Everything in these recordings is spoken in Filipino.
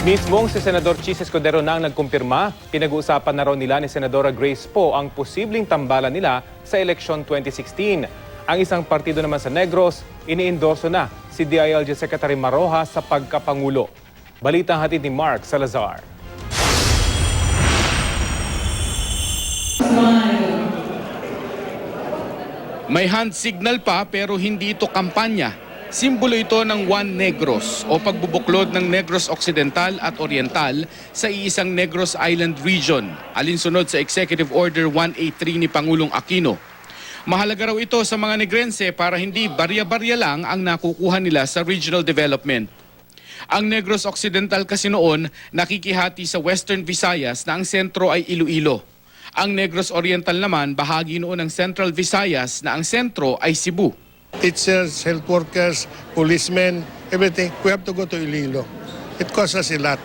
Mismong si Senador Chis Escudero na ang nagkumpirma, pinag-uusapan na raw nila ni Senadora Grace Poe ang posibleng tambalan nila sa eleksyon 2016. Ang isang partido naman sa Negros, iniendorso na si DILG Secretary Maroja sa pagkapangulo. Balitang hatid ni Mark Salazar. May hand signal pa pero hindi ito kampanya. Simbolo ito ng One Negros o pagbubuklod ng Negros Occidental at Oriental sa iisang Negros Island region, alinsunod sa Executive Order 183 ni Pangulong Aquino. Mahalaga raw ito sa mga Negrense para hindi barya-barya lang ang nakukuha nila sa regional development. Ang Negros Occidental kasi noon nakikihati sa Western Visayas na ang sentro ay Iloilo. Ang Negros Oriental naman bahagi noon ng Central Visayas na ang sentro ay Cebu. Teachers, health workers, policemen, everything, we have to go to Iloilo. It costs us a lot.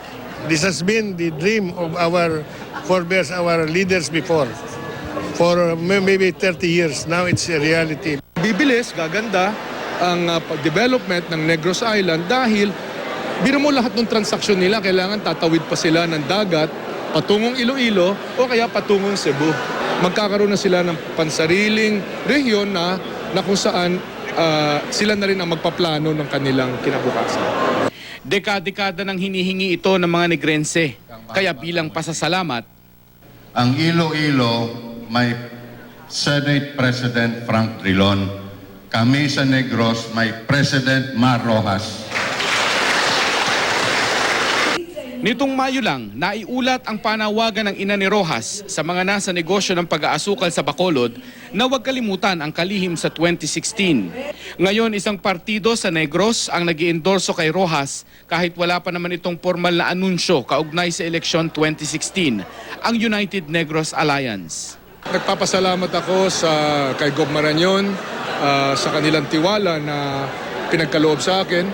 This has been the dream of our forebears, our leaders before. For maybe 30 years, now it's a reality. Bibilis, gaganda ang development ng Negros Island dahil biro mo lahat ng transaksyon nila, kailangan tatawid pa sila ng dagat patungong Iloilo o kaya patungong Cebu. Magkakaroon na sila ng pansariling rehiyon na kung saan sila na rin ang magpaplano ng kanilang kinabukasan. Dekada-dekada nang hinihingi ito ng mga Negrense. Kaya bilang pasasalamat, ang Iloilo may Senate President Frank Drilon. Kami sa Negros may President Mar Rojas. nitong Mayo lang, naiulat ang panawagan ng ina ni Rojas sa mga nasa negosyo ng pag-aasukal sa Bacolod na huwag kalimutan ang kalihim sa 2016. Ngayon, isang partido sa Negros ang nag-iendorso kay Rojas kahit wala pa naman itong formal na anunsyo kaugnay sa eleksyon 2016, ang United Negros Alliance. Nagpapasalamat ako kay Gob Marañon sa kanilang tiwala na pinagkaloob sa akin.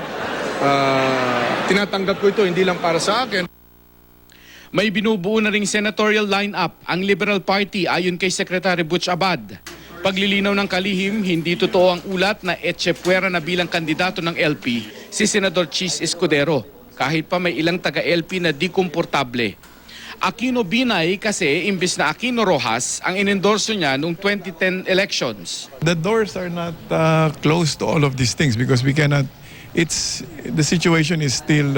Tinatanggap ko ito hindi lang para sa akin. May binubuo na ring senatorial lineup ang Liberal Party ayon kay Secretary Butch Abad. Paglilinaw ng kalihim, hindi totoo ang ulat na etchepuera na bilang kandidato ng LP si Senador Chis Escudero, kahit pa may ilang taga-LP na di komportable. Aquino Binay kasi imbis na Aquino Rojas ang inendorso niya noong 2010 elections. The doors are not closed to all of these things because we cannot. The situation is still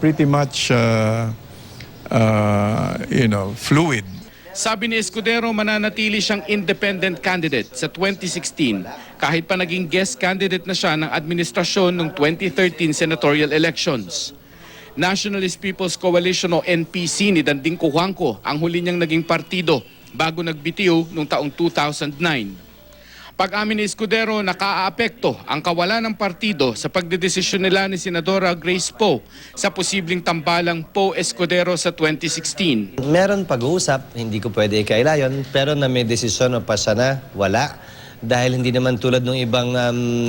pretty much fluid. Sabi ni Escudero, mananatili siyang independent candidate sa 2016 kahit pa naging guest candidate na siya ng administrasyon noong 2013 senatorial elections. Nationalist People's Coalition o NPC ni Danding Cojuangco ang huli niyang naging partido bago nagbitiw noong taong 2009. Pag-amin ni Escudero, nakaaapekto ang kawalan ng partido sa pagdedesisyon nila ni Senadora Grace Poe sa posibleng tambalang Poe Escudero sa 2016. Meron pag-uusap, hindi ko pwede ikaila yun, pero na may desisyon o pa siya na, wala. Dahil hindi naman tulad ng ibang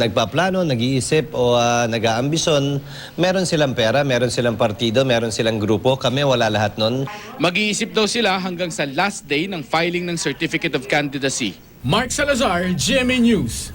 nagpaplano, nag-iisip o nag-aambisyon, meron silang pera, meron silang partido, meron silang grupo. Kami wala lahat nun. Mag-iisip daw sila hanggang sa last day ng filing ng Certificate of Candidacy. Mark Salazar, GMA News.